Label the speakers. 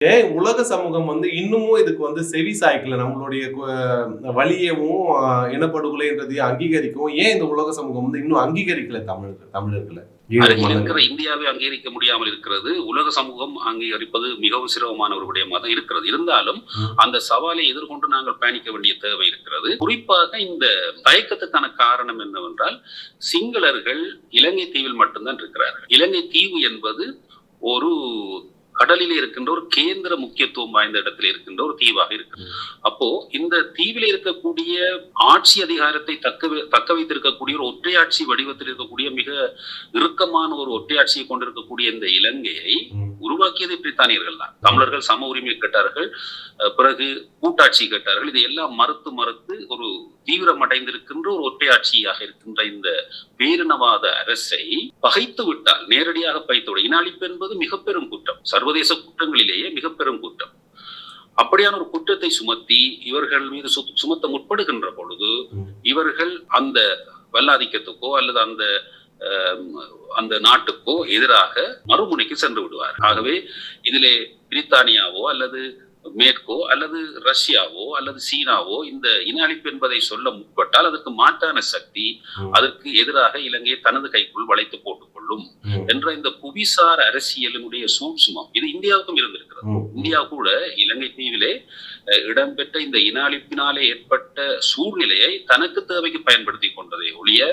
Speaker 1: ஏன் உலக சமூகம் இன்னமும் இதுக்கு செவி சாய்க்கல? நம்மளுடைய வலியவும், இனப்படுகொலைன்றதையும் அங்கீகரிக்கவும் ஏன் இந்த உலக சமூகம் இன்னும் அங்கீகரிக்கல தமிழர்கள? ஈழ
Speaker 2: அருகில்
Speaker 1: மன்னர்கள.
Speaker 2: இருக்கிற இந்தியாவை அங்கீகரிக்க முடியாமல் இருக்கிறது. உலக சமூகம் அங்கீகரிப்பது மிகவும் சிரமமான ஒரு விடயமாக தான் இருக்கிறது. இருந்தாலும் அந்த சவாலை எதிர்கொண்டு நாங்கள் பயணிக்க வேண்டிய தேவை இருக்கிறது. குறிப்பாக இந்த தயக்கத்துக்கான காரணம் என்னவென்றால், சிங்களர்கள் இலங்கை தீவில் மட்டும்தான் இருக்கிறார்கள். இலங்கை தீவு என்பது ஒரு கடலிலே இருக்கின்ற ஒரு கேந்திர முக்கியத்துவம் வாய்ந்த இடத்தில் இருக்கின்ற ஒரு தீவாக இருக்கு. அப்போ இந்த தீவில இருக்கக்கூடிய ஆட்சி அதிகாரத்தை தக்க வைத்திருக்கக்கூடிய ஒரு ஒற்றையாட்சி வடிவத்தில் இருக்கக்கூடிய மிக இறுக்கமான ஒரு ஒற்றையாட்சியை கொண்டிருக்கக்கூடிய இந்த இலங்கையை உருவாக்கியது பிரித்தானியர்கள் தான். தமிழர்கள் சம உரிமை கேட்டார்கள், பிறகு கூட்டாட்சி கேட்டார்கள். இதையெல்லாம் மறுத்து ஒரு தீவிரமடைந்திருக்கின்ற ஒரு ஒற்றையாட்சியாக இருக்கின்ற இந்த பேரினவாத அரசை பகைத்து விட்டால், நேரடியாக பகைத்து இன அழிப்பு என்பது மிக பெரும் குற்றம், சர்வதேச குற்றங்களிலேயே மிக பெரும் குற்றம். அப்படியான ஒரு குற்றத்தை சுமத்தி இவர்கள் மீது சுமத்த முற்படுகின்ற பொழுது, இவர்கள் அந்த வல்லாதிக்கத்துக்கோ அல்லது அந்த நாட்டுக்கோ எதிராக மறுமுனைக்கு சென்று விடுவார். ஆகவே இதிலே பிரித்தானியாவோ அல்லது மேற்கோ அல்லது ரஷ்யாவோ அல்லது சீனாவோ இந்த இன அழிப்பு என்பதை சொல்ல முற்பட்டால் அதற்கு மாற்றான சக்தி அதற்கு எதிராக இலங்கையை தனது கைக்குள் வளைத்து போட்டுக் கொள்ளும் என்ற இந்த புவிசார் அரசியலினுடைய சூட்சுமம் இது இந்தியாவுக்கும் இருந்திருக்கிறது. இந்தியா கூட இலங்கை தீவிலே இடம்பெற்ற இந்த இன அழிப்பினாலே ஏற்பட்ட சூழ்நிலையை தனக்கு தேவைக்கு பயன்படுத்தி கொண்டதை ஒழிய